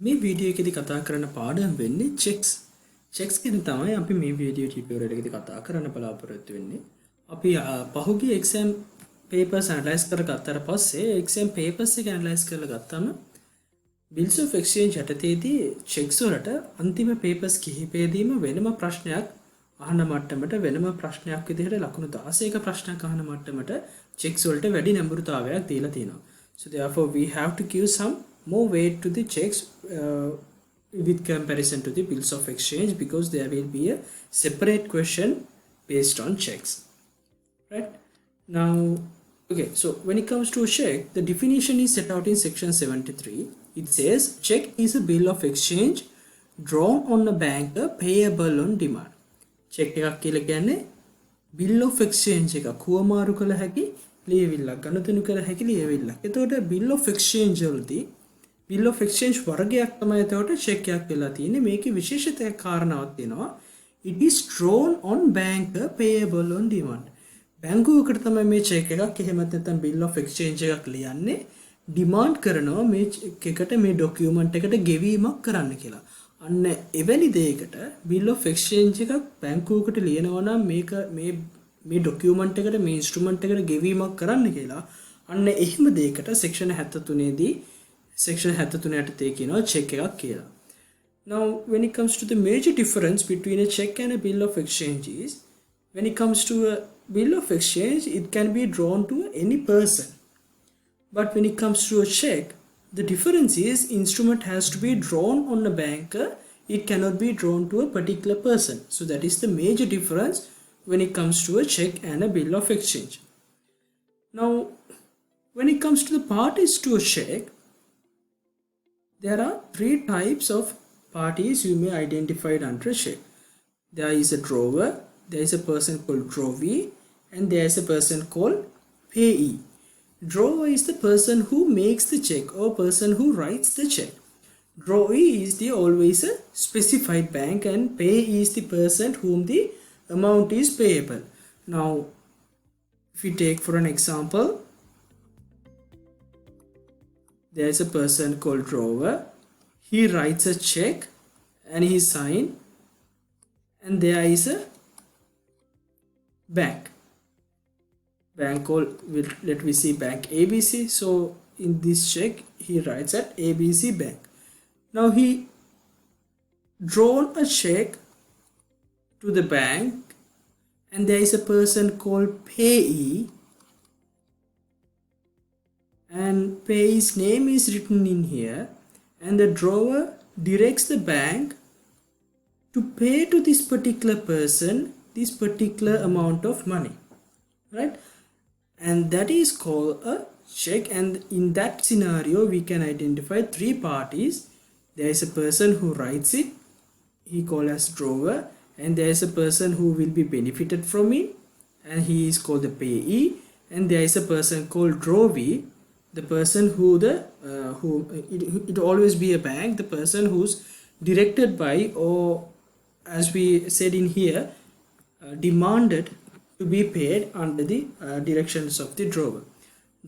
මේ වීඩියෝ එකේදී කතා කරන්න පාඩම් වෙන්නේ checks ගැන තමයි අපි මේ වීඩියෝ ටියුටෝරියල් එකේදී කතා කරන්න බලාපොරොත්තු වෙන්නේ. අපි පහුගිය exam papers analyze කරගත්තාට පස්සේ exam papers එක analyze කරලා ගත්තාම bills of exchange යටතේදී checks වලට අන්තිම papers කිහිපෙදීම වෙනම ප්‍රශ්නයක් අහන මට්ටමට වෙනම ප්‍රශ්නයක් විදිහට ලකුණු 16ක ප්‍රශ්නයක් අහන මට්ටමට checks වලට වැඩි නැඹුරුතාවයක් දීලා තියෙනවා. So therefore we have to give some more weight to the checks with comparison to the bills of exchange because there will be a separate question based on checks, right? Now okay, so when it comes to a check, the definition is set out in section 73. It says check is a bill of exchange drawn on a banker payable on demand. Check එකක් කියලා කියන්නේ bill of exchange එක කුවමාරු කළ හැකි ලියවිල්ලක් ගණතුණු කළ හැකි ලියවිල්ලක්. එතකොට bill of exchange වලදී bill of exchange වර්ගයක් තමයි එතකොට check එකක් වෙලා තියෙන්නේ. මේකේ විශේෂිත කාරණාවක් තියෙනවා. It is drawn on banker payable on demand. බැංකුවකට තමයි මේ check එකක් එහෙමත් නැත්නම් bill of exchange එකක් ලියන්නේ demand කරනවා මේ check එකට මේ document එකට ගෙවීමක් කරන්න කියලා. අන්න එවැනි දෙයකට bill of exchange එකක් බැංකුවකට ලියනවා නම් මේක මේ document එකට මේ instrument එකට ගෙවීමක් කරන්න කියලා. අන්න එහෙම දෙයකට section 73 දී section 73 යටතේ කියනවා check එකක් කියලා. Now when it comes to the major difference between a check and a bill of exchange is when it comes to a bill of exchange it can be drawn to any person, but when it comes to a check the difference is instrument has to be drawn on a banker, it cannot be drawn to a particular person. So that is the major difference when it comes to a check and a bill of exchange. Now when it comes to the parties to a check, there are three types of parties you may identify under a check. There is a drawer, there is a person called drawee, and there is a person called payee. Drawer is the person who makes the check or person who writes the check. Drawee is the always a specified bank, and payee is the person whom the amount is payable. Now if we take for an example, there is a person called drawer, he writes a check and he signs, and there is a bank called, let me see, bank ABC. So in this check he writes at ABC bank. Now he drawn a check to the bank, and there is a person called payee, and payee's name is written in here, and the drawer directs the bank to pay to this particular person this particular amount of money, right? And that is called a check. And in that scenario we can identify three parties. There is a person who writes it, he called as drawer, and there is a person who will be benefited from it, and he is called the payee, and there is a person called drawee, the person who it always be a bank, the person who's directed by, or as we said in here, demanded to be paid under the directions of the drawer.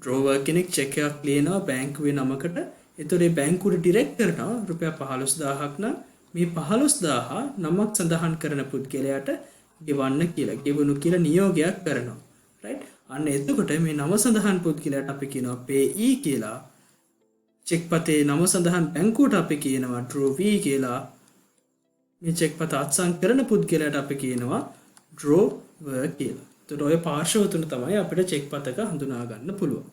Drawer කෙනෙක් check එකක් ලියනවා බැංකුවේ නමකට. එතකොට ඒ බැංකුවට direct කරනවා රුපියල් 15000ක් නම් මේ 15000 නමක් සඳහන් කරන පුද්ගලයාට ගෙවන්න කියලා ගෙවනු කියලා නියෝගයක් කරනවා, right? අන්න එතකොට මේ නම සඳහන් පුද්ගලයාට අපි කියනවා payee කියලා. check පතේ නම සඳහන් බැංකුවට අපි කියනවා drawee කියලා. මේ check පත අත්සන් කරන පුද්ගලයාට අපි කියනවා drawer කියලා. එතකොට ඔය පාර්ශ්ව තුන තමයි අපිට check පතක හඳුනා ගන්න පුළුවන්.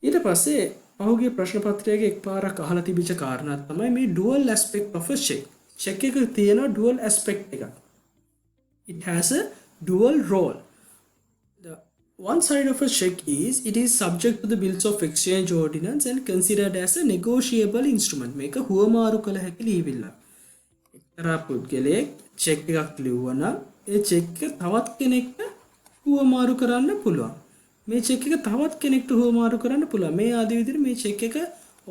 ඊට පස්සේ පහුගිය ප්‍රශ්න පත්‍රයේ එක්පාරක් අහලා තිබිච්ච කාරණාවක් තමයි මේ dual aspect of a check. check එක තියෙන dual aspect එකක්. It has a dual role. The one side of a check is it is subject to the bills of exchange ordinance and considered as a negotiable instrument. මේක හුවමාරු කළ හැකි ලියවිල්ලක්. එක්තරා පුද්ගලයෙක් check එකක් ලිව්වා නම් ඒ check එක තවත් කෙනෙක්ට හුවමාරු කරන්න පුළුවන්. මේ check එක තවත් කෙනෙක්ට හුවමාරු කරන්න පුළුවන්. මේ ආදී විදිහට මේ check එක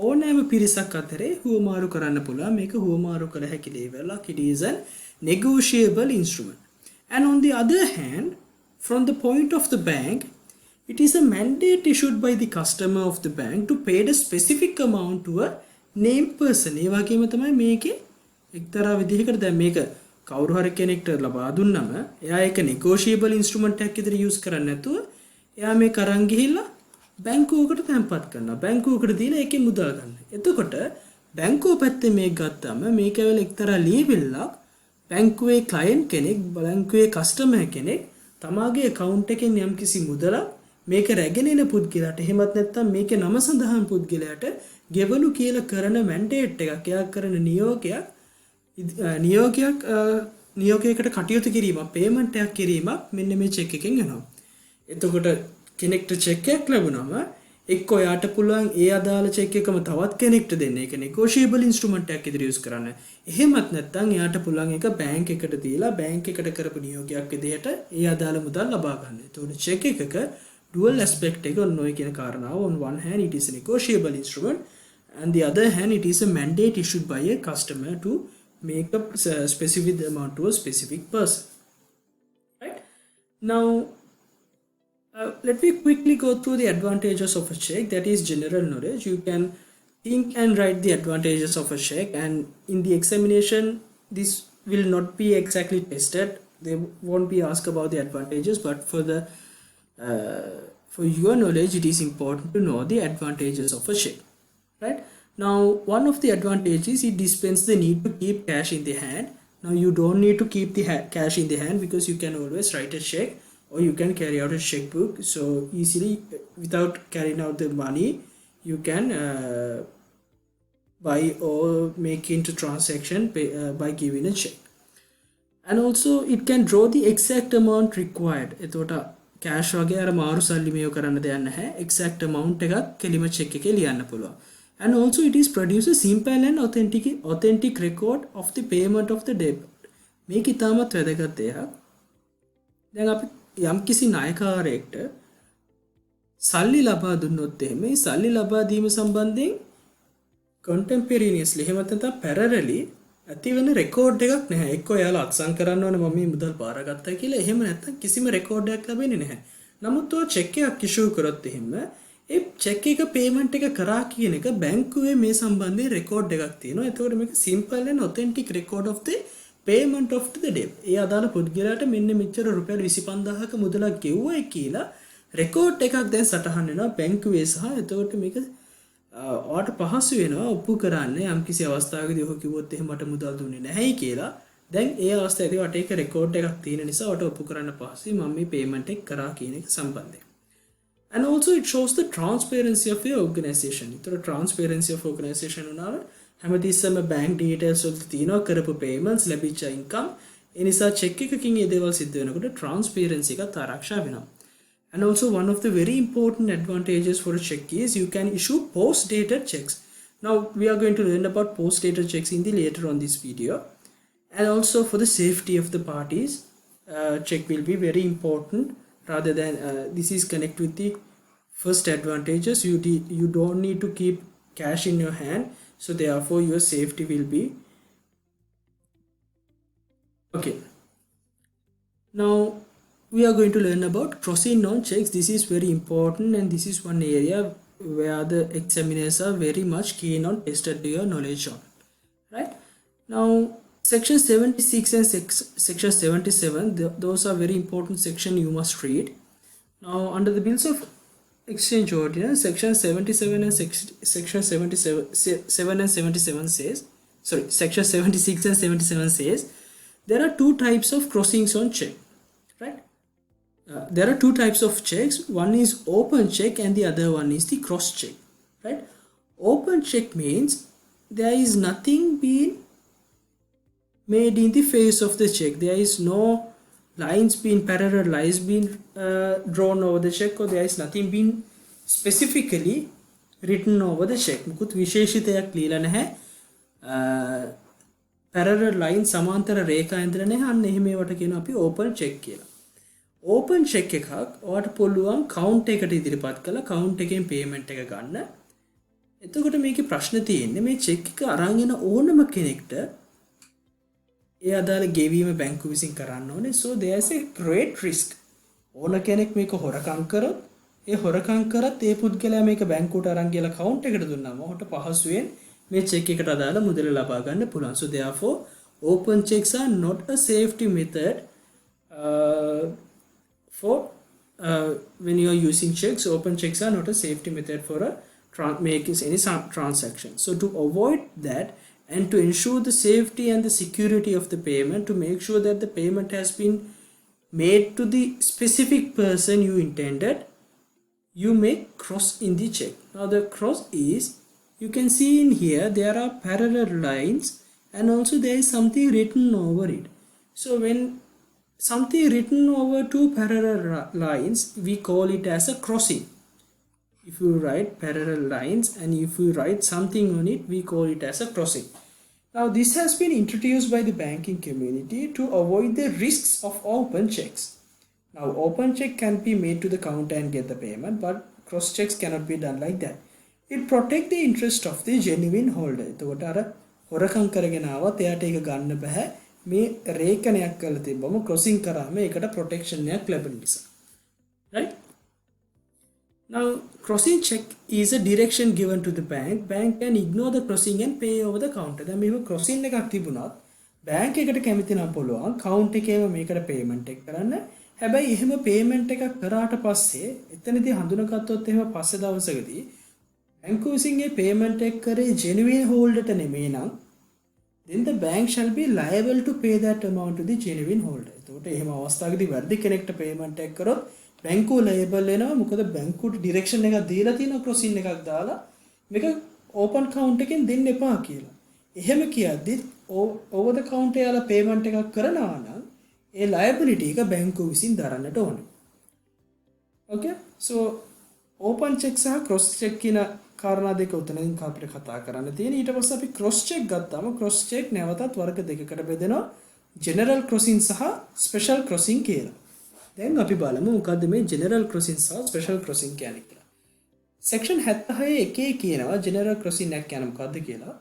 ඕනෑම පිරිසක් අතරේ හුවමාරු කරන්න පුළුවන්. මේක හුවමාරු කළ හැකි ලියවිල්ලක්. It is a negotiable instrument. And on the other hand, from the point of the bank, it is a mandate issued by the customer of the bank to pay a specific amount to a name person ඒ වගේම තමයි මේකේ එක්තරා විදිහකට දැන් මේක කවුරු හරි කෙනෙක්ට ලබා දුන්නම එයා ඒක negotiable instrument එකක් විදිහට use කරන්නේ නැතුව එයා මේක අරන් ගිහිල්ලා බැංකුවකට තැන්පත් කරනවා. බැංකුවකට දීලා ඒකේ මුදල් ගන්න. එතකොට බැංකුව පැත්තේ මේක ගත්තාම මේක ඇවිල්ලා එක්තරා ලීබිල්ලක් බැංකුවේ ක්ලයන්ට් කෙනෙක් බැංකුවේ කස්ටමර් කෙනෙක් තමාගේ account එකෙන් යම්කිසි මුදලක් මේක රැගෙන එන පුද්ගලයාට එහෙමත් නැත්නම් මේකේ නම සඳහන් පුද්ගලයාට ගෙවනු කියලා කරන මැන්ඩේට් එකක් එයා කරන නියෝගයකට කටයුතු කිරීමක් පේමන්ට් එකක් කිරීමක් මෙන්න මේ චෙක් එකෙන් එනවා. එතකොට කෙනෙක්ට චෙක් එකක් ලැබුණම එක්ක ඔයාට පුළුවන් ඒ අදාළ චෙක් එකම තවත් කෙනෙක්ට දෙන්න. ඒක negotiable instrument එකක් විදිහට use කරන්න. එහෙමත් නැත්නම් එයාට පුළුවන් එක බැංක් එකට දීලා බැංක් එකට කරපු නියෝගයක් විදිහට ඒ අදාළ මුදල් ලබා ගන්න. එතකොට චෙක් එකක dual aspect එක ඔන්න ඔය කියන කාරණාව. On one hand it is a negotiable instrument and the other hand it is a mandate issued by a customer to make a specific amount to a specific person. Right? Now let me quickly go through the advantages of a check. That is general knowledge. You can think and write the advantages of a check, and in the examination this will not be exactly tested. They won't be asked about the advantages, but for your knowledge it is important to know the advantages of a check. Right? Now one of the advantages, it dispenses the need to keep cash in the hand. Now you don't need to keep the cash in the hand because you can always write a check or you can carry out a checkbook. So easily without carrying out the money you can buy or make into transaction by giving a check. And also it can draw the exact amount required. එතකොට cash වගේ අර මාරු සල්ලි මේව කරන්න දෙයක් නැහැ. exact amount එකක් කෙලිම check එකේ ලියන්න පුළුවන්. And also it is produce a simple and authentic record of the payment of the debt. මේක ඉතාමත් වැදගත් දෙයක්. දැන් අපි යම්කිසි ණයකාරයෙක්ට සල්ලි ලබා දුන්නොත් එහෙම මේ සල්ලි ලබා දීම සම්බන්ධයෙන් contemporaneously එහෙම නැත්නම් parallelly ඇති වෙන රෙකෝඩ් එකක් නැහැ. එක්ක ඔයාලා අත්සන් කරන්න ඕනේ මම මේ මුදල් බාරගත්තා කියලා. එහෙම නැත්නම් කිසිම රෙකෝඩ් එකක් ලැබෙන්නේ නැහැ. නමුත් ඔය චෙක් එකක් ඉෂුව කරොත් එහෙම ඒ චෙක් එක පේමන්ට් එක කරා කියන එක බැංකුවේ මේ සම්බන්ධයෙන් රෙකෝඩ් එකක් තියෙනවා. එතකොට මේක simple and authentic record of the payment of the debt. ඒ අදාළ පුද්ගලයාට මෙන්න මෙච්චර රුපියල් 25000ක මුදලක් ගෙවුවයි කියලා රෙකෝඩ් එකක් දැන් සටහන් වෙනවා බැංකුවේ සහ එතකොට මේක ඔයාට පහසු වෙනවා ඔප්පු කරන්න යම්කිසි අවස්ථාවකදී ඔහු කිව්වොත් එහෙම මට මුදල් දුන්නේ නැහැයි කියලා. දැන් ඒ අවස්ථාවේදී ඔයාට ඒක රෙකෝඩ් එකක් තියෙන නිසා ඔයාට ඔප්පු කරන්න පහසුයි මම මේ පේමන්ට් එක කරා කියන එක සම්බන්ධයෙන්. And also it shows the transparency of your organization. ඒතර transparency of organization උනාට හැමතිස්සෙම bank details වල තියෙනවා කරපු payments ලැබිච්ච income. ඒ නිසා check එකකින් මේ දේවල් සිද්ධ වෙනකොට transparency එකත් ආරක්ෂා වෙනවා. And also one of the very important advantages for a check is you can issue post-dated checks. Now we are going to learn about post-dated checks in the later on this video. And also for the safety of the parties, check will be very important. Rather than this is connect with the first advantages. You don't need to keep cash in your hand, so therefore your safety will be okay. Now we are going to learn about crossing on checks. This is very important and this is one area where the examiners are very much keen on tested your knowledge on. Right? Now section 76 and section 77, those are very important section you must read. Now under the bills of exchange ordinance, section 77 and section 77 and 77 says, sorry, section 76 and 77 says there are two types of crossings on check. Right? There are two types of checks. One is open check and the other one is the cross check. Right? Open check means there is nothing being made in the face of the check. There is no lines being parallel lines being drawn over the check, or there is nothing being specifically written over the check. මුකුත් විශේෂිතයක් ලියලා නැහැ. parallel line සමාන්තර රේඛා ඇඳලා නැහැ. අන්න එහෙම ඒවට කියනවා අපි open check කියලා. open check එකක් ඔයාට පුළුවන් count එකට ඉදිරිපත් කරලා count එකෙන් payment එක ගන්න. එතකොට මේකේ ප්‍රශ්න තියෙන්නේ මේ check එක අරන් එන ඕනම කෙනෙක්ට ඒ අදාළ ගෙවීම බැංකුව විසින් කරන්න ඕනේ. So there is a great risk. ඕන කෙනෙක් මේක හොරකම් කරොත් ඒ හොරකම් කරත් ඒ පුද්ගලයා මේක බැංකුවට අරන් ගිහලා account එකට දුන්නාම ඔහුට පහසුවෙන් මේ check එකට අදාළ මුදල ලබා ගන්න පුළුවන්. So therefore open checks are not a safety method for when you are using checks. Open checks are not a safety method for making any transaction. So to avoid that and to ensure the safety and the security of the payment, to make sure that the payment has been made to the specific person you intended, you make cross in the check. Now the cross is, you can see in here there are parallel lines and also there is something written over it. So when something written over two parallel lines, we call it as a crossing. If you write parallel lines and if you write something on it, we call it as a crossing. Now this has been introduced by the banking community to avoid the risks of open checks. Now open check can be made to the counter and get the payment, but cross checks cannot be done like that. It protect the interest of the genuine holder. එතකොට අර හොරකම් කරගෙන ආවත් එයාට ඒක ගන්න බෑ. මේ රේඛනයක් කරලා තිබ්බම crossing කරාම ඒකට protection එකක් ලැබෙන නිසා. Right? Now crossing check is a direction given to the bank. Bank can ignore the crossing and pay over the counter. දැන් මේක crossing එකක් තිබුණත් bank එකට කැමති නම් පුළුවන් account එකේම මේකට payment එක කරන්න. හැබැයි එහෙම payment එකක් කරාට පස්සේ එතනදී හඳුනාගත්තොත් එහෙම පස්සේ දවසකදී bank විසින් ඒ payment එක කරේ genuine holder ට නෙමෙයි නම්, then the bank shall be liable to pay that amount to the genuine holder. එතකොට එහෙම අවස්ථාවකදී වැඩි කෙනෙක්ට payment එක කරොත් බැංකුව ලේබල් වෙනවා. මොකද බැංකුවට ඩිරෙක්ෂන් එකක් දීලා තියෙනවා ක්‍රොසින් එකක් දාලා මේක ඕපන් කවුන්ට් එකෙන් දෙන්න එපා කියලා. එහෙම කියද්දි ඕවර් ද කවුන්ට් එකේ පේමන්ට් එකක් කරනවා නම් ඒ ලයබිලිටි එක බැංකුව විසින් දරන්නට ඕනේ. Okay, so open check සහ cross check කියන කාරණා දෙක උතනින් අපිට කතා කරන්න තියෙන. ඊට පස්සේ අපි cross check ගත්තාම cross check නැවතත් වර්ග දෙකකට බෙදෙනවා, general crossing සහ special crossing කියලා. දැන් අපි බලමු මොකද්ද මේ general crossing සහ special crossing කියන්නේ කියලා. section 76 එකේ කියනවා general crossing එක කියන්නේ මොකද්ද කියලා.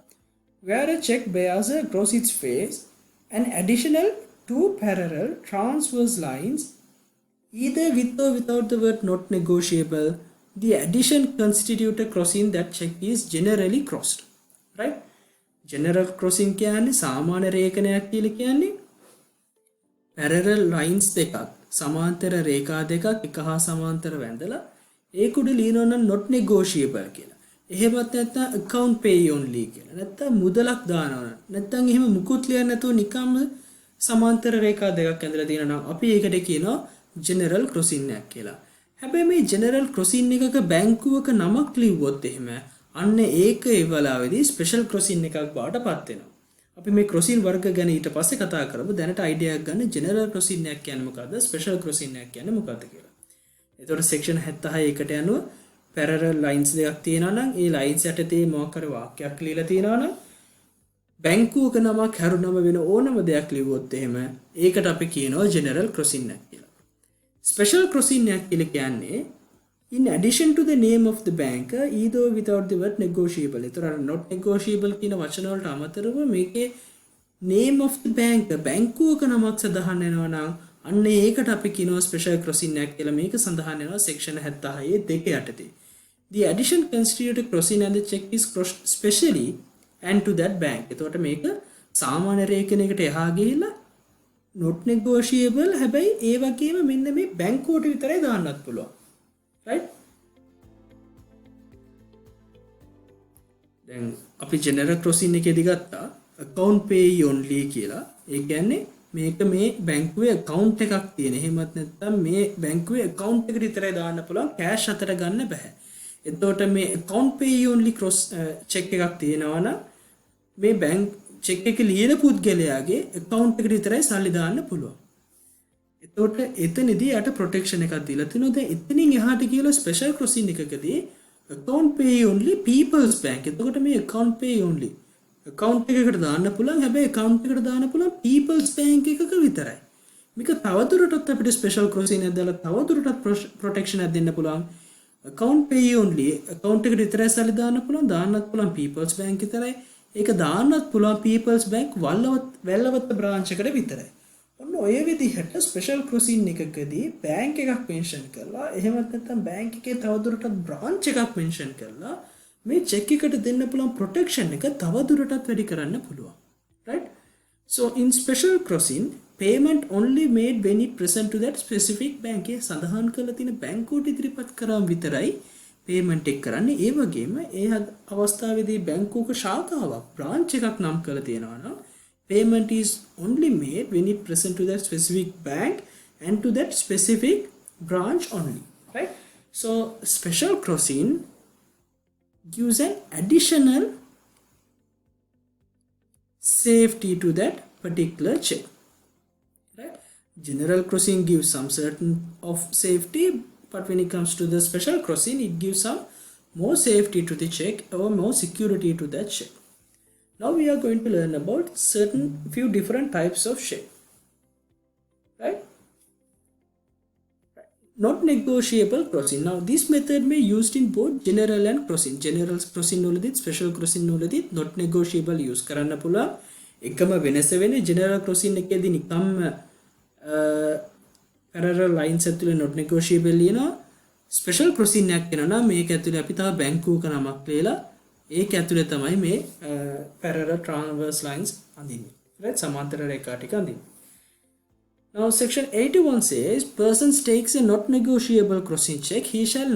where a check bears across its face an additional two parallel transverse lines either with or without the word not negotiable, the addition constitute a crossing. That check is generally crossed. Right? general crossing කියන්නේ සාමාන්‍ය රේඛනයක් කියලා කියන්නේ parallel lines දෙකක්, සමාන්තර රේඛා දෙකක් එක හා සමාන්තර වැඳලා ඒකුඩ ලියනවා නම් not negotiable කියලා. එහෙමත් නැත්නම් account pay only කියලා. නැත්නම් මුදලක් දානවා. නැත්නම් එහෙම මුකුත් ලියන්න නැතුව නිකම්ම සමාන්තර රේඛා දෙකක් ඇඳලා තියෙනවා නම් අපි ඒකට කියනවා general crossing එකක් කියලා. හැබැයි මේ general crossing එකක බැංකුවක නමක් ලිව්වොත් එහෙම අන්න ඒක ඒ වෙලාවේදී special crossing එකක් බවට පත් වෙනවා. අපි මේ crossing වර්ග ගැන ඊට පස්සේ කතා කරමු. දැනට idea එකක් ගන්න general crossing එකක් කියන්නේ මොකද්ද, special crossing එකක් කියන්නේ මොකද්ද කියලා. එතකොට section 76 එකට යනවා parallel lines දෙකක් තියෙනවා නම් ඒ lines යටතේ මොකක් කර වාක්‍යයක් ලියලා තියෙනවා නම් බැංකුවක නමක් හැරුණම වෙන ඕනම දෙයක් ලිව්වොත් එහෙම ඒකට අපි කියනවා general crossing එකක් කියලා. special crossing එකක් කියලා කියන්නේ in addition to the name of the bank either without the word negotiable. එතකොට not negotiable කියන වචන වලට අමතරව මේකේ name of the bank බැංකුවක නමක් සඳහන් වෙනවා නම් අන්න ඒකට අපි කියනවා special crossing එකක් කියලා. මේක සඳහන් වෙනවා section 76 දෙක යටතේ. The addition constitute a crossing and the check is crossed specially and to that bank. එතකොට මේක සාමාන්‍ය රේඛනයකට එහා ගිහිල්ලා not negotiable, හැබැයි ඒ වගේම මෙන්න මේ බැංකුවට විතරයි දාන්නත් පුළුවන්. right? දැන් අපි general crossing එකේදී ගත්තා account pay only කියලා. ඒ කියන්නේ මේක මේ බැංකුවේ account එකක් තියෙන. එහෙමත් නැත්නම් මේ බැංකුවේ account එකට විතරයි දාන්න පුළුවන්, cash අතර ගන්න බෑ. එතකොට මේ account pay only cross check එකක් තියෙනවා නම් මේ bank check එක ලියන පුද්ගලයාගේ account එකට විතරයි සල්ලි දාන්න පුළුවන්. එතකොට එතනදී යට protection එකක් දීලා තිනවා. දැන් එතනින් එහාට කියලා special crossing එකකදී account pay only people's bank. එතකොට මේ account pay only account එකකට දාන්න පුළුවන්, හැබැයි account එකට දාන්න පුළුවන් people's bank එකක විතරයි. මේක තවදුරටත් අපිට special crossing එකක් දාලා තවදුරටත් protection එකක් දෙන්න පුළුවන්. account pay only account එකට විතරයි සල්ලි දාන්න පුළුවන්, දාන්නත් පුළුවන් people's bank විතරයි. ඒක දාන්නත් පුළුවන් people's bank වැල්ලවත්ත branch එකට විතරයි. ඔන්න ඔය විදිහට special crossing එකකදී bank එකක් mention කරලා එහෙමත් නැත්නම් bank එකේ තවදුරටත් branch එකක් mention කරලා මේ චෙක් එකට දෙන්න පුළුවන් ප්‍රොටෙක්ෂන් එක තව දුරටත් වැඩි කරන්න පුළුවන්. Right? So in special crossing, payment only made when it present to that specific bank. ඒ සඳහන් කරලා තියෙන බැංකුවට ඉදිරිපත් කරාම විතරයි payment එක කරන්නේ. ඒ වගේම ඒ අවස්ථාවේදී බැංකුවක ශාඛාවක් branch එකක් නම් කරලා තියෙනවා නම් payment is only made when it present to that specific bank and to that specific branch only. Right? So special crossing gives an additional safety to that particular check. Right? General crossing gives some certain of safety, but when it comes to the special crossing, it gives some more safety to the check or more security to that check. Now we are going to learn about certain few different types of check. Right? Not negotiable crossing. Now this method may be used in both general and crossing. General crossing නොලදීත් special crossing නොලදීත් not negotiable use කරන්න පුළුවන්. එකම වෙනස වෙන්නේ general crossing එකේදී නිකම්ම parallel lines ඇතුලේ not negotiable ලියනවා. special crossing එකක් වෙනවා මේක ඇතුලේ අපි තව බැංකුවක නමක් ලියලා ඒක ඇතුලේ තමයි මේ parallel transverse lines අඳින්නේ. right? සමාන්තර රේඛා ටික අඳින්නේ. Now section 81 says person takes a not negotiable crossing check, he shall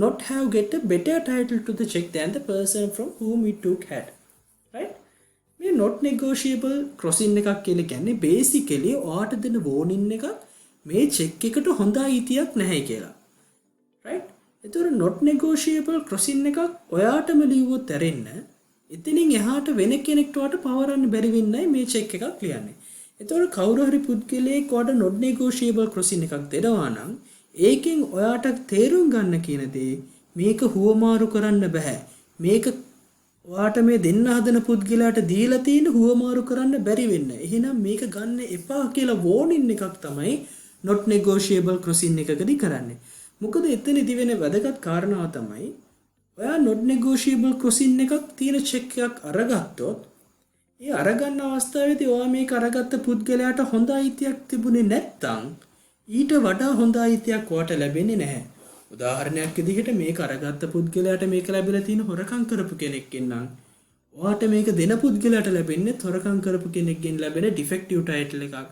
not have get a better title to the check than the person from whom he took had. Right? මේ not negotiable crossing එකක් කියලා කියන්නේ basically ඔයාට දෙන warning එකක් මේ check එකට හොඳ අයිතියක් නැහැ කියලා. Right? ඒතර not negotiable crossing එකක් ඔයාටම ලියුවොත් ඇරෙන්න එතනින් එහාට වෙන කෙනෙක්ට ඔයාට පවරන්න බැරි වෙන්නයි මේ check එකක් ලියන්නේ. එතකොට කවුරු හරි පුද්ගලයෙක් ඔයාට not negotiable crossing එකක් දෙනවා නම් ඒකෙන් ඔයාට තේරුම් ගන්න කියන දේ මේක හුවමාරු කරන්න බෑ. මේක ඔයාට මේ දෙන්න හදන පුද්ගලයාට දීලා තියෙන හුවමාරු කරන්න බැරි වෙන්න. එහෙනම් මේක ගන්න එපා කියලා warning එකක් තමයි not negotiable crossing එකකදී කරන්නේ. මොකද එතනදී වෙන වැදගත් කාරණාව තමයි ඔයා not negotiable crossing එකක් තියෙන check එකක් අරගත්තොත් ඒ අරගන්න අවස්ථාවේදී ඔයා මේක අරගත්ත පුද්ගලයාට හොඳ අයිතියක් තිබුණේ නැත්නම් ඊට වඩා හොඳ අයිතියක් ඔයාට ලැබෙන්නේ නැහැ. උදාහරණයක් විදිහට මේක අරගත්ත පුද්ගලයාට මේක ලැබිලා තියෙන හොරකම් කරපු කෙනෙක්ගෙන් නම් ඔයාට මේක දෙන පුද්ගලයාට ලැබෙන්නේ හොරකම් කරපු කෙනෙක්ගෙන් ලැබෙන defective title එකක්.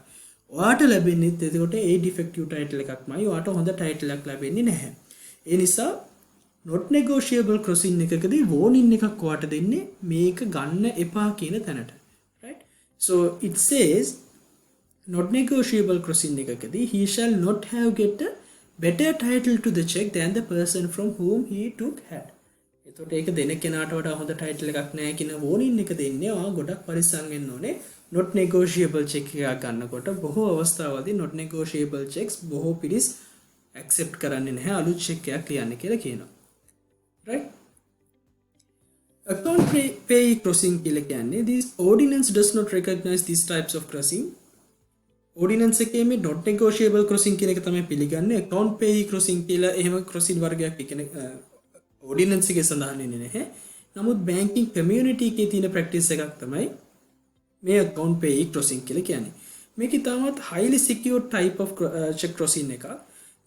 ඔයාට ලැබෙන්නේ එතකොට ඒ defective title එකක්මයි. ඔයාට හොඳ title එකක් ලැබෙන්නේ නැහැ. ඒ නිසා not negotiable crossing එකකදී warning එකක් ඔයාට දෙන්නේ මේක ගන්න එපා කියන තැනට. Right? So it says not negotiable crossing එකකදී he shall not have get a better title to the check than the person from whom he took had. එතකොට ඒක දෙන කෙනාට වඩා හොඳ title එකක් නැහැ කියන warning එක දෙන්නේ ඔයා ගොඩක් පරිස්සම් වෙන්න ඕනේ. not negotiable check එකක් ගන්නකොට බොහෝ අවස්ථාවලදී not negotiable checks බොහෝ පිරිස් accept කරන්නේ නැහැ අලුත් check එකක් ලියන්න කියලා කියනවා. Right? Account payee crossing කියලා කියන්නේ this ordinance does not recognize these types of crossing. ordinance එකේ මේ not negotiable crossing කියන එක තමයි පිළිගන්නේ. account payee crossing කියලා එහෙම crossing වර්ගයක් කියන්නේ ordinance එකේ සඳහන් වෙන්නේ නැහැ. නමුත් banking community එකේ තියෙන practice එකක් තමයි මේ account payee crossing කියලා කියන්නේ. මේක ඉතාමත් highly secured type of check crossing එකක්.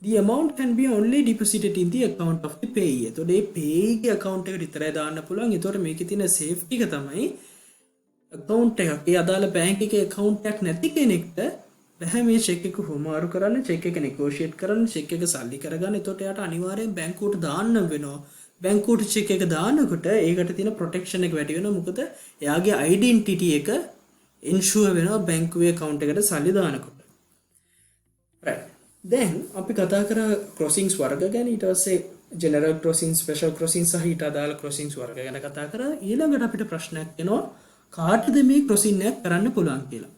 The amount can be only deposited in the account of the payee. එතකොට මේ payee ගේ account එකට විතරයි දාන්න පුළුවන්. ඒතකොට මේකේ තියෙන safety එක තමයි account එකක්. ඒ අදාළ bank එකේ account එකක් නැති කෙනෙක්ට බෑ මේ check එක හුමාරු කරන්න, check එක negotiate කරන්න, check එක සල්ලි කරගන්න. ඒතකොට එයාට අනිවාර්යෙන් බැංකුවට දාන්න වෙනවා. බැංකුවට check එක දානකොට ඒකට තියෙන protection එක වැඩි වෙනවා. මොකද එයාගේ identity එක ensure වෙනවා බැංකුවේ account එකට සල්ලි දානකොට. Right. Then අපි කතා කර crossings වර්ග ගැන ඊට පස්සේ general crossing, special crossing සහ ඊට අදාළ crossings වර්ග ගැන කතා කරා. ඊළඟට අපිට ප්‍රශ්නයක් එනවා කාටද මේ crossing එක කරන්න පුළුවන් කියලා.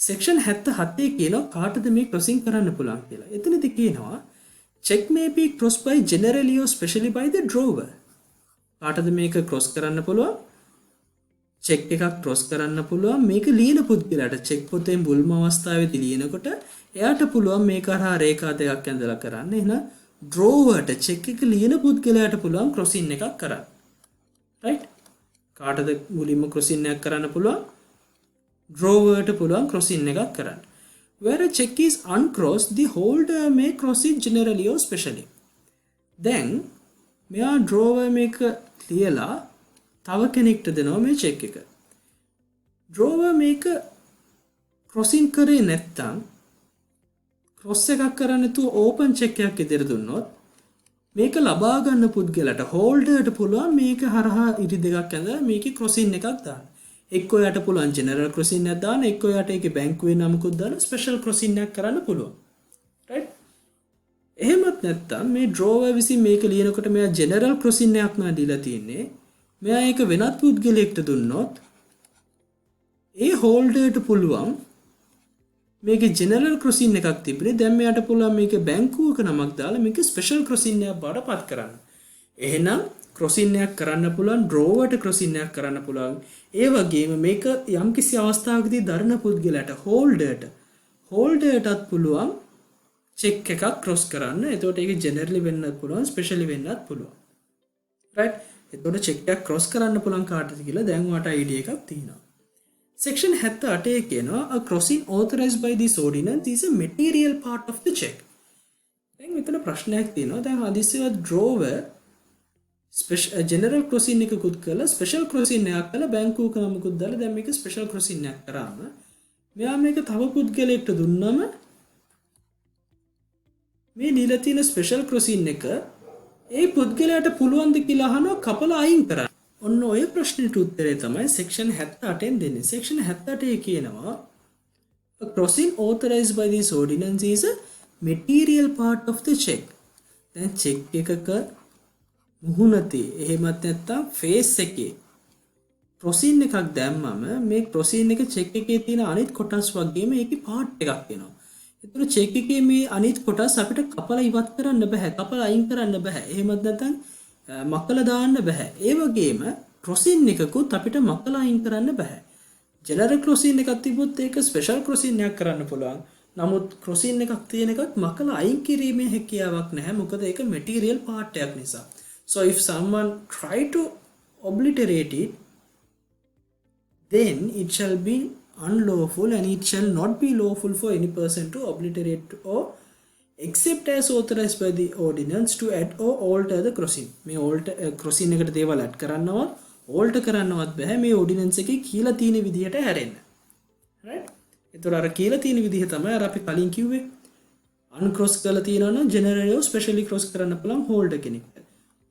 section 77 කියනවා කාටද මේ crossing කරන්න පුළුවන් කියලා. එතනදී කියනවා check may be crossed by generally or specially by the drawer. කාටද මේක cross කරන්න පුළුවන්? check එකක් cross කරන්න පුළුවන් මේක ලියන පුද්ගලයාට. check පොතේ මුල්ම අවස්ථාවේදී ලියනකොට එයාට පුළුවන් මේක හරහා රේඛා දෙකක් ඇඳලා කරන්න. එහෙනම් drawer ට check එක ලියන පුද්ගලයාට පුළුවන් crossing එකක් කරන්න. right? කාටද මුලින්ම crossing එකක් කරන්න පුළුවන්? drawer ට පුළුවන් crossing එකක් කරන්න. Where a check is uncrossed, the holder may cross it generally or specially. Then මෙයා ඩ්‍රෝවර් මේක ලියලා තව කෙනෙක්ට දෙනවා මේ චෙක් එක. ඩ්‍රෝවර් මේක ක්‍රොසින් කරේ නැත්තම් ක්‍රොස් එකක් කරන්නේ නැතුව ඕපන් චෙක් එකක් ඉදිරිය දුන්නොත් මේක ලබා ගන්න පුද්ගලට හෝල්ඩර්ට පුළුවන් මේක හරහා ඉරි දෙකක් ඇඳලා මේකේ ක්‍රොසින් එකක් දාන්න. එක්කෝ යට පුළුවන් ජෙනරල් ක්‍රොසින් එකක් දාන්න, එක්කෝ යට ඒකේ බැංකුවේ නමකුත් දාලා ස්පෙෂල් ක්‍රොසින් එකක් කරන්න පුළුවන්. රයිට්? එහෙමත් නැත්තම් මේ ඩ්‍රෝවර් විසින් මේක ලියනකොට මෙයා ජෙනරල් ක්‍රොසින් එකක් නා දීලා තියෙන්නේ. මෙයා ඒක වෙනත් පුද්ගලයෙක්ට දුන්නොත් ඒ හෝල්ඩර්ට පුළුවන් මේකේ ජෙනරල් ක්‍රොසින් එකක් තිබුණේ දැන් මෙයාට පුළුවන් මේකේ බැංකුවක නමක් දාලා මේක ස්පෙෂල් ක්‍රොසින් එකක් බාටපත් කරන්න. එහෙනම් ක්‍රොසින් එකක් කරන්න පුළුවන්, ඩ්‍රෝවර්ට ක්‍රොසින් එකක් කරන්න පුළුවන්. ඒ වගේම මේක යම්කිසි අවස්ථාවකදී දරන පුද්ගලයාට හෝල්ඩර්ටත් පුළුවන් චෙක් එකක් ක්‍රොස් කරන්න. එතකොට ඒක ජෙනරලි වෙන්නත් පුළුවන්, ස්පෙෂලි වෙන්නත් පුළුවන්. රයිට්? එතකොට චෙක් එකක් ක්‍රොස් කරන්න පුළුවන් කාටද කියලා දැන් ඔයාට අයිඩියා එකක් තියෙනවා. Section 78 කියනවා a crossing authorized by this ordinance is a material part of the check. දැන් මෙතන ප්‍රශ්නයක් තියෙනවා. දැන් හදිස්සියව ඩ්‍රෝවර් ජෙනරල් ක්‍රොසින් එකකුත් කළා, ස්පෙෂල් ක්‍රොසින් එකක් කළා, බැංකුවක නමකුත් දාලා දැන් මේක ස්පෙෂල් ක්‍රොසින් එකක් කරාම මෙයා මේක තව පුද්ගලයෙක්ට දුන්නම මේ දීලා තියෙන ස්පෙෂල් ක්‍රොසින් එක ඒ පුද්ගලයාට පුළුවන්ද කියලා අහනවා කපලා අයින් කරන්න. ඔන්න ඔය ප්‍රශ්නෙට උත්තරේ තමයි section 78 දෙන්නේ. section 78 කියනවා a crossing authorized by this ordinance is a material part of the check. දැන් check එකක මුහුණතේ එහෙමත් නැත්නම් face එකේ crossing එකක් දැම්මම මේ crossing එක check එකේ තියෙන අනිත් කොටස් වගේම ඒකේ part එකක් වෙනවා. ඒතර check එකේ මේ අනිත් කොටස් අපිට කපලා ඉවත් කරන්න බෑ. කපලා අයින් කරන්න බෑ. එහෙමත් නැත්නම් මකලා දාන්න බෑ. ඒ වගේම ක්‍රොසින් එකකුත් අපිට මකලා අයින් කරන්න බෑ. ජෙනරල් ක්‍රොසින් එකක් තිබුත් ඒක ස්පෙෂල් ක්‍රොසින් එකක් කරන්න පුළුවන්. නමුත් ක්‍රොසින් එකක් තියෙන එකක් මකලා අයින් කිරීමේ හැකියාවක් නැහැ. මොකද ඒක මැටීරියල් පාර්ට් එකක් නිසා. So if someone try to obliterate it, then it shall be unlawful and it shall not be lawful for any person to obliterate or except as authorized by the ordinance to add or alter the crossing. මේ alter crossing එකට දේවල් add කරන්නවත් alter කරන්නවත් බෑ මේ ordinance එකේ කියලා තියෙන විදිහට හැරෙන්න. right? ඒතර අර කියලා තියෙන විදිහ තමයි අර අපි කලින් කිව්වේ uncross කරලා තියෙනවා නම් generally or specially cross කරන්න පුළුවන් holder කෙනෙක්ට.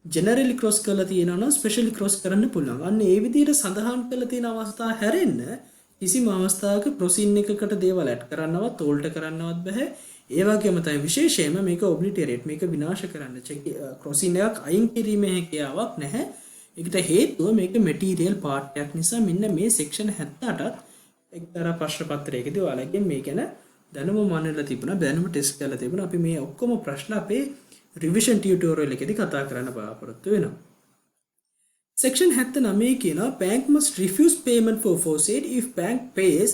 generally cross කරලා තියෙනවා නම් specially cross කරන්න පුළුවන්. අන්න ඒ විදිහට සඳහන් කරලා තියෙන අවස්ථා හැරෙන්න කිසිම අවස්ථාවක crossing එකකට දේවල් add කරන්නවත් alter කරන්නවත් බෑ. ඒ වගේම තමයි විශේෂයෙන්ම මේක ඔබ්ලිටරේට් මේක විනාශ කරන්න ක්‍රොසින් එකක් අයින් කිරීමේ හැකියාවක් නැහැ. ඒකට හේතුව මේක මැටීරියල් පාර්ට් එකක් නිසා මෙන්න මේ සෙක්ෂන් 78ත් එක්තරා ප්‍රශ්න පත්‍රයකදී ඔයාලගෙන් මේ ගැන දැනුම මනලා තිබුණා, දැනුම ටෙස්ට් කරලා තිබුණා. අපි මේ ඔක්කොම ප්‍රශ්න අපේ රිවිෂන් ටියුටෝරියල් එකේදී කතා කරන්න බලාපොරොත්තු වෙනවා. සෙක්ෂන් 79 කියනවා bank must refuse payment for forfeit if bank pays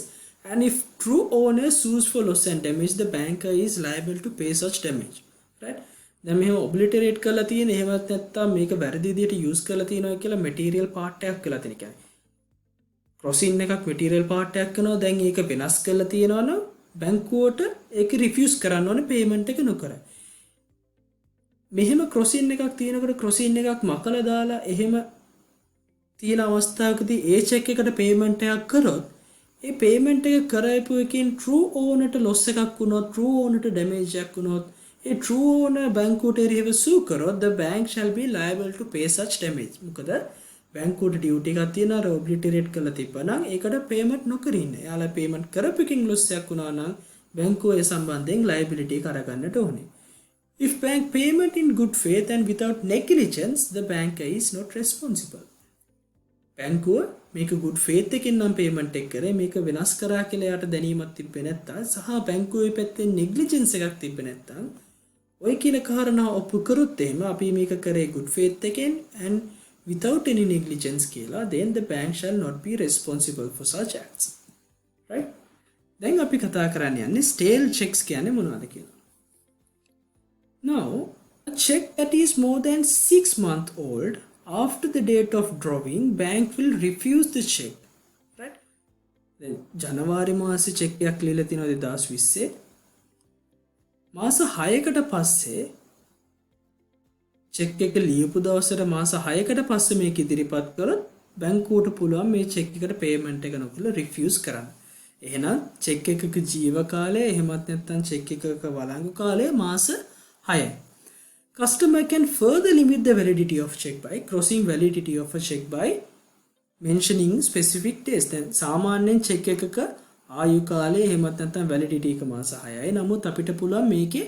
and if true owner sues for loss and damage the banker is liable to pay such damage. right? දැන් මෙහෙම ඔබ්ලිටරේට් කරලා තියෙන එහෙමත් නැත්නම් මේක වැරදි විදිහට යූස් කරලා තියෙනවා කියලා මැටීරියල් පාර්ට් එකක් කියලා තියෙන කියන්නේ. ක්‍රොසින් එකක් මැටීරියල් පාර්ට් එකක් කරනවා. දැන් ඒක වෙනස් කරලා තියෙනවා නම් බැංකුවට ඒක රිෆියුස් කරන්න ඕනේ පේමන්ට් එක නොකර. මෙහෙම ක්‍රොසින් එකක් තියෙනකොට ක්‍රොසින් එකක් මකලා දාලා එහෙම තියෙන අවස්ථාවකදී ඒ චෙක් එකට පේමන්ට් එකක් කරොත් ඒ පේමන්ට් එක කරපු එකකින් true owner ට loss එකක් වුණොත්, true owner ට damage එකක් වුණොත්, ඒ true owner බැංකුවට එරෙහිව sue කරොත් the bank shall be liable to pay such damage. මොකද බැංකුවට ඩියුටි එකක් තියෙන අර ඔබ්ලිටරේට් කරලා තිබ්බනම් ඒකට පේමන්ට් නොකර ඉන්න. එයාලා පේමන්ට් කරපු එකකින් loss එකක් වුණා නම් බැංකුව ඒ සම්බන්ධයෙන් liability එක අරගන්නට ඕනේ. If bank payment in good faith and without negligence, the banker is not responsible. බැංකුව මේක good faith එකකින් නම් payment එක කරේ, මේක වෙනස් කරා කියලා යාට දැනීමක් තිබ්බේ නැත්තම් සහ බැංකුවේ පැත්තෙන් negligence එකක් තිබ්බේ නැත්තම් ඔය කියන කාරණා ඔප්පු කරොත් එහෙම අපි මේක කරේ good faith එකෙන් and without any negligence කියලා, then the bank shall not be responsible for such acts. right? දැන් අපි කතා කරන්න යන්නේ stale checks කියන්නේ මොනවද කියලා. Now, a check that is more than 6 months old after the date of drawing, bank will refuse the check. right? Then ජනවාරි මාසේ චෙක් එකක් ලියලා තිනවා 2020. මාස 6කට පස්සේ චෙක් එක ලියපු දවසට මාස 6කට පස්සේ මේක ඉදිරිපත් කරොත් බැංකුවට පුළුවන් මේ චෙක් එකට පේමන්ට් එක නොකරලා රිෆියුස් කරන්න. එහෙනම් චෙක් එකක ජීව කාලය එහෙමත් නැත්නම් චෙක් එකක වළංගු කාලය මාස 6යි. Customer can further limit the validity of check by crossing validity of a check by mentioning specific days. දැන් සාමාන්‍යයෙන් චෙක් එකක ආයු කාලය එහෙමත් නැත්නම් validity එක මාස 6යි. නමුත් අපිට පුළුවන් මේකේ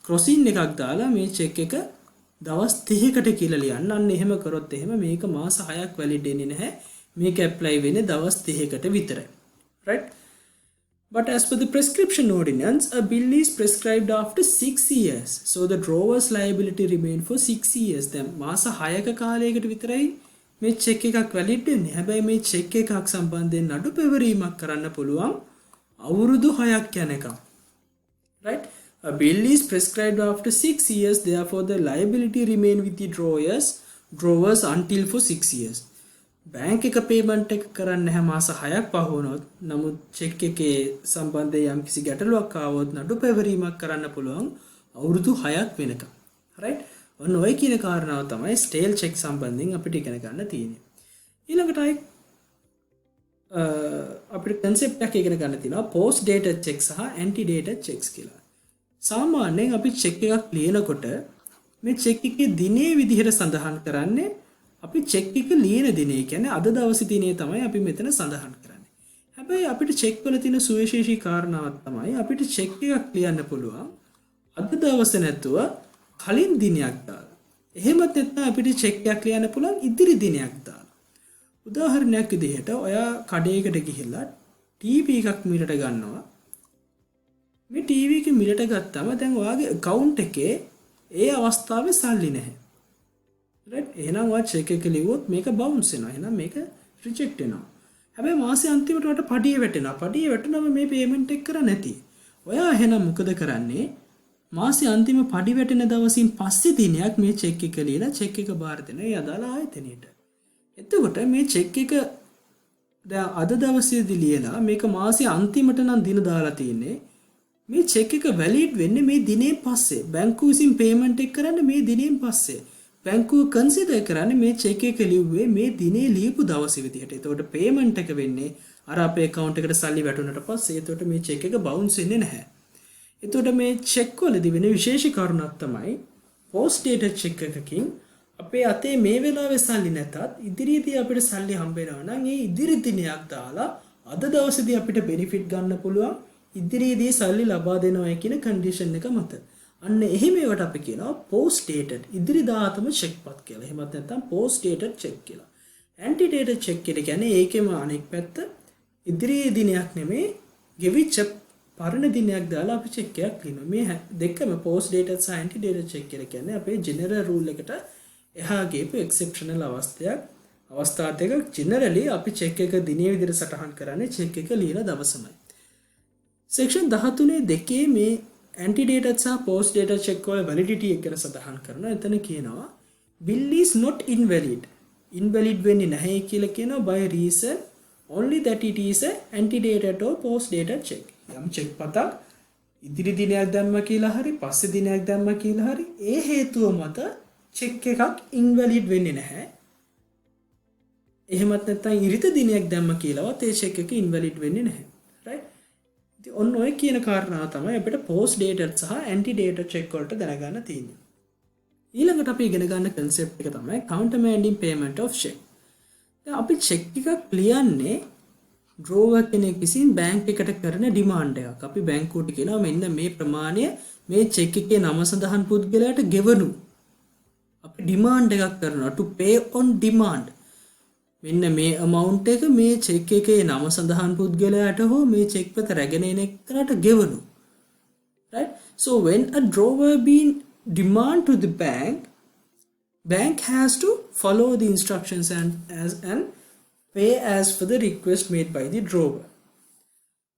crossing එකක් දාලා මේ චෙක් එක දවස් 30කට කියලා ලියන්න. අන්න එහෙම කරොත් එහෙම මේක මාස 6ක් valid වෙන්නේ නැහැ. මේක apply වෙන්නේ දවස් 30කට විතරයි. Right? But as per the prescription ordinance, a bill is prescribed after 6 years. So the drawer's liability remain for 6 years. දැන් මාස 6ක කාලයකට විතරයි මේ චෙක් එකක් වැලිඩ් වෙන්නේ. හැබැයි මේ චෙක් එකක් සම්බන්ධයෙන් නඩු පෙවරීමක් කරන්න පුළුවන් අවුරුදු 6ක් යනකම්. Right? A bill is prescribed after 6 years. Therefore the liability remain with the drawers until for 6 years. Bank එක පේමන්ට් එක කරන්න නැහැ මාස 6ක් පහ වුණොත්. නමුත් චෙක් එකේ සම්බන්ධයෙන් යම්කිසි ගැටලුවක් ආවොත් නඩු පෙවරීමක් කරන්න පුළුවන් අවුරුදු 6ක් වෙනකම්. right? ඔන්න ඔය කියන කාරණාව තමයි ස්ටේල් චෙක් සම්බන්ධයෙන් අපිට ඉගෙන ගන්න තියෙන්නේ. ඊළඟට අපිට concept එකක් ඉගෙන ගන්න තියෙනවා post dated check සහ anti dated checks කියලා. සාමාන්‍යයෙන් අපි චෙක් එකක් ලියනකොට මේ චෙක් එකේ දිනේ විදිහට සඳහන් කරන්නේ අපි චෙක් එක ලියන දිනේ කියන්නේ අද දවසේ දිනේ තමයි අපි මෙතන සඳහන් කරන්නේ. හැබැයි අපිට චෙක් වල තියෙන සුවිශේෂී කාරණාවක් තමයි අපිට චෙක් එකක් ලියන්න පුළුවන් අද දවසේ නැතුව කලින් දිනයක් දාලා. එහෙමත් නැත්නම් අපිට චෙක් එකක් ලියන්න පුළුවන් ඉදිරි දිනයක් දාලා. උදාහරණයක් විදිහට ඔයා කඩේකට ගිහිල්ලා ටීවී එකක් මිලට ගන්නවා. මේ ටීවී එක මිලට ගත්තම දැන් ඔයාගේ account එකේ ඒ අවස්ථාවේ සල්ලි නැහැ. right? එහෙනම් ඔයා චෙක් එක ලියුවොත් මේක bounce වෙනවා. එහෙනම් මේක reject වෙනවා. හැබැයි මාසේ අන්තිමට ඔයාට පඩිය වැටෙනවා. පඩිය වැටුනම මේ payment එක කරන්නේ නැති. ඔයා එහෙනම් මොකද කරන්නේ? මාසේ අන්තිම පඩි වැටෙන දවසින් පස්සේ දිනයක් මේ චෙක් එක ලියලා චෙක් එක බාර දෙන ඒ අදාළ ආයතනයට. එතකොට මේ චෙක් එක දැන් අද දවසේදී ලියලා මේක මාසේ අන්තිමට නම් දින දාලා තියෙන්නේ. මේ චෙක් එක වැලිඩ් වෙන්නේ මේ දිනේ පස්සේ. බැංකුව විසින් පේමන්ට් එක කරන්නේ මේ දිනෙන් පස්සේ. බැංකුව කන්සිඩර් කරන්නේ මේ චෙක් එක ලිව්වේ මේ දිනේ ලියපු දවසේ විදිහට. එතකොට පේමන්ට් එක වෙන්නේ අර අපේ account එකට සල්ලි වැටුණට පස්සේ. එතකොට මේ චෙක් එක bounce වෙන්නේ නැහැ. එතකොට මේ චෙක් වලදී වෙන විශේෂ කරුණක් තමයි post dated check එකකින් අපේ අතේ මේ වෙලාවේ සල්ලි නැතත් ඉදිරියේදී අපිට සල්ලි හම්බ වෙනවා නම් ඒ ඉදිරි දිනයක් දාලා අද දවසේදී අපිට benefit ගන්න පුළුවන් ඉදිරියේදී සල්ලි ලබා දෙනවා කියන condition එක මත. අන්න එහෙම ඒවට අපි කියනවා post dated ඉදිරි දාතම check පත් කියලා. එහෙමත් නැත්නම් post dated check කියලා. anti dated check කියන්නේ ඒකෙම අනෙක් පැත්ත ඉදිරි දිනයක් නෙමෙයි ගෙවිච්ච පරණ දිනයක් දාලා අපි චෙක් එකක් ලියනවා. මේ දෙකම post dated සහ anti dated check කියලා කියන්නේ අපේ general rule එකට එහා ගියපු exceptional අවස්ථා දෙක. generally අපි චෙක් එක දිනේ විදිහට සටහන් කරන්නේ චෙක් එක ලියන දවසමයි. section 13 දෙකේ මේ anti dated සහ post dated check වල validity එක ගැන සඳහන් කරනවා. එතන කියනවා bill is not invalid. invalid වෙන්නේ නැහැ කියලා කියනවා by reason only that it is a anti dated or post dated check. යම් චෙක් පතක් ඉදිරි දිනයක් දැම්මා කියලා හරි පස්සේ දිනයක් දැම්මා කියලා හරි ඒ හේතුව මත චෙක් එකක් ඉන්වැලිඩ් වෙන්නේ නැහැ. එහෙමත් නැත්නම් ඉරිත දිනයක් දැම්මා කියලාවත් ඒ චෙක් එක ඉන්වැලිඩ් වෙන්නේ නැහැ. right? ඉතින් ඔන්න ඔය කියන කාරණාව තමයි අපිට post dated සහ anti dated check වලට දැනගන්න තියෙන්නේ. ඊළඟට අපි ඉගෙන ගන්න concept එක තමයි countermanding payment of check. දැන් අපි චෙක් එකක් ලියන්නේ drawer කෙනෙක් විසින් බැංක් එකට කරන ඩිමාන්ඩ් එකක්. අපි බැංකුවට කියනවා මෙන්න මේ ප්‍රමාණය මේ චෙක් එකේ නම සඳහන් පුද්ගලයාට ගෙවනු. අපි ඩිමාන්ඩ් එකක් කරනවා to pay on demand. මෙන්න මේ amount එක මේ චෙක් එකේ නම සඳහන් පුද්ගලයාට හෝ මේ චෙක් පත රැගෙන එන එක්කනට ගෙවනු. right? So when a drawer being demand to the bank has to follow the instructions and pay as for the request made by the drawer.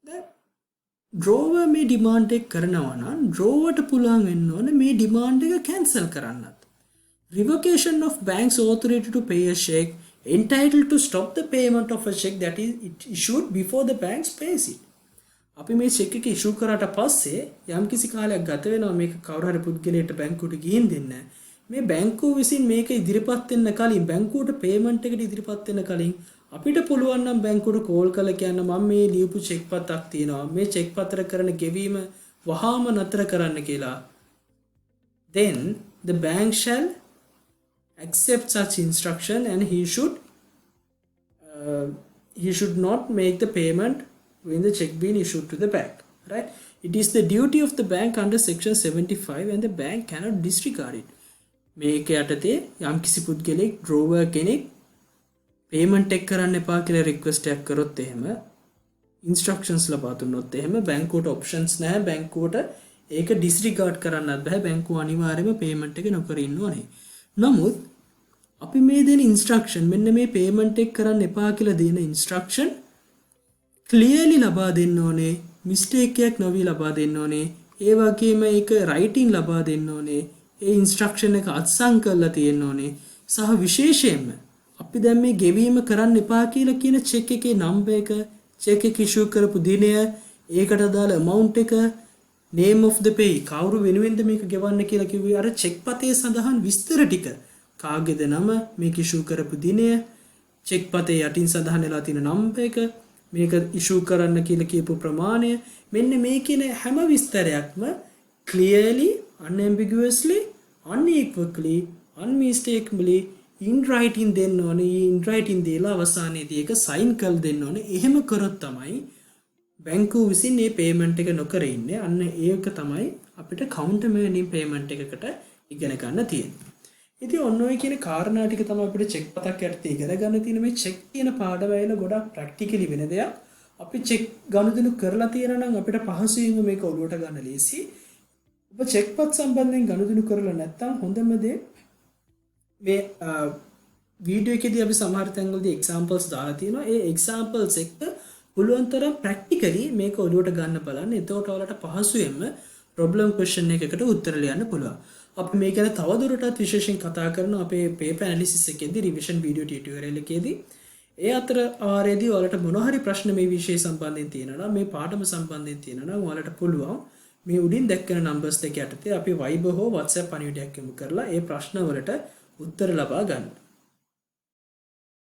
The drawer මේ demand එක කරනවා නම් drawer ට පුළුවන් වෙන්න ඕනේ මේ demand එක cancel කරන්නත්. Revocation of bank's authority to pay a check entitled to stop the payment of a check that is issued before the bank pays it. අපි මේ check එක issue කරාට පස්සේ යම් කිසි කාලයක් ගත වෙනවා මේක කවුරු හරි පුද්ගලයෙක්ට බැංකුවට ගිහින් දෙන්න. මේ බැංකුව විසින් මේක ඉදිරිපත් වෙන්න කලින් බැංකුවට පේමන්ට් එකට ඉදිරිපත් වෙන්න කලින් අපිට පුළුවන් නම් බැංකුවට කෝල් කරලා කියන්න මම මේ ලියපු චෙක් පතක් තියෙනවා මේ චෙක් පතර කරන ගෙවීම වහාම නතර කරන්න කියලා. Then the bank shall accept such instruction and he should not make the payment when the check being issued to the bank, right? It is the duty of the bank under section 75 and the bank cannot disregard it. මේක යටතේ යම් කිසි පුද්ගලෙක් ඩ්‍රෝවර් කෙනෙක් payment එක කරන්න එපා කියලා රික්වෙස්ට් එකක් කරොත් එහෙම ඉන්ස්ට්‍රක්ෂන්ස් ලබා දුන්නොත් එහෙම බැංකුවට ඔප්ෂන්ස් නැහැ බැංකුවට ඒක ඩිස්රිගාඩ් කරන්නත් බෑ බැංකුව අනිවාර්යයෙන්ම පේමන්ට් එක නොකර ඉන්න ඕනේ. නමුත් අපි මේ දෙන ඉන්ස්ට්‍රක්ෂන් මෙන්න මේ පේමන්ට් එක කරන්න එපා කියලා දෙන ඉන්ස්ට්‍රක්ෂන් ක්ලියර්ලි ලබා දෙන්න ඕනේ. මිස්ටේක් එකක් නොවි ලබා දෙන්න ඕනේ. ඒ වගේම ඒක රයිටින් ලබා දෙන්න ඕනේ. ඒ ඉන්ස්ට්‍රක්ෂන් එක අත්සන් කරලා තියෙන්න ඕනේ. සහ විශේෂයෙන්ම අපි දැන් මේ ගෙවීම කරන්න එපා කියලා කියන චෙක් එකේ නම්බර් එක, චෙක් එක ඉෂුව කරපු දිනය, ඒකට අදාළ amount එක, name of the pay කවුරු වෙනුවෙන්ද මේක ගෙවන්න කියලා කිව්වේ අර චෙක් පතේ සඳහන් විස්තර ටික. කාගේද නම, මේක ඉෂුව කරපු දිනය, චෙක් පතේ යටින් සඳහන් වෙලා තියෙන නම්බර් එක, මේක ඉෂුව කරන්න කියලා කියපු ප්‍රමාණය, මෙන්න මේ කියන හැම විස්තරයක්ම clearly, unambiguously, unequivocally, unmistakably in writing දෙන්න ඕනේ. in writing දීලා අවසානයේදී ඒක sign කරලා දෙන්න ඕනේ. එහෙම කරොත් තමයි බැංකුව විසින් මේ පේමන්ට් එක නොකර ඉන්නේ. අන්න ඒක තමයි අපිට counter mailing payment එකකට ඉගෙන ගන්න තියෙන්නේ. ඉතින් ඔන්න ඔය කියන කාරණා ටික තමයි අපිට චෙක් පතක් යටතේ ඉගෙන ගන්න තියෙන. මේ චෙක් කියන පාඩමයිල ගොඩක් ප්‍රැක්ටිකලි වෙන දෙයක්. අපි චෙක් ගනුදෙනු කරලා තියෙනවා නම් අපිට පහසුවෙන්ම මේක ඔලුවට ගන්න ලේසි. ඔබ චෙක් පත් සම්බන්ධයෙන් ගනුදෙනු කරලා නැත්නම් හොඳම දේ මේ වීඩියෝ එකේදී අපි සමහර තැන්වලදී එක්සැම්පල්ස් දාලා තියෙනවා. ඒ එක්සැම්පල්ස් එක්ක පුළුවන් තරම් ප්‍රැක්ටිකලි මේක ඔලුවට ගන්න බලන්න. එතකොට ඔයාලට පහසුවෙන්ම ප්‍රොබ්ලම් ක්වෙස්චන් එකකට උත්තර ලියන්න පුළුවන්. අපි මේක ගැන තවදුරටත් විශේෂයෙන් කතා කරනවා අපේ පේපර් ඇනලිසිස් එකේදී රිවිෂන් වීඩියෝ ටියුටෝරියල් එකේදී. ඒ අතර ආරේදී ඔයාලට මොන හරි ප්‍රශ්න මේ විෂය සම්බන්ධයෙන් තියෙනවා නම් මේ පාඩම සම්බන්ධයෙන් තියෙනවා නම් ඔයාලට පුළුවන් මේ උඩින් දැක්කන නම්බර්ස් දෙක යටතේ අපි Viber හෝ WhatsApp පණිවිඩයක් යොමු කරලා ඒ ප්‍රශ්න වලට උත්තර ලබා ගන්න.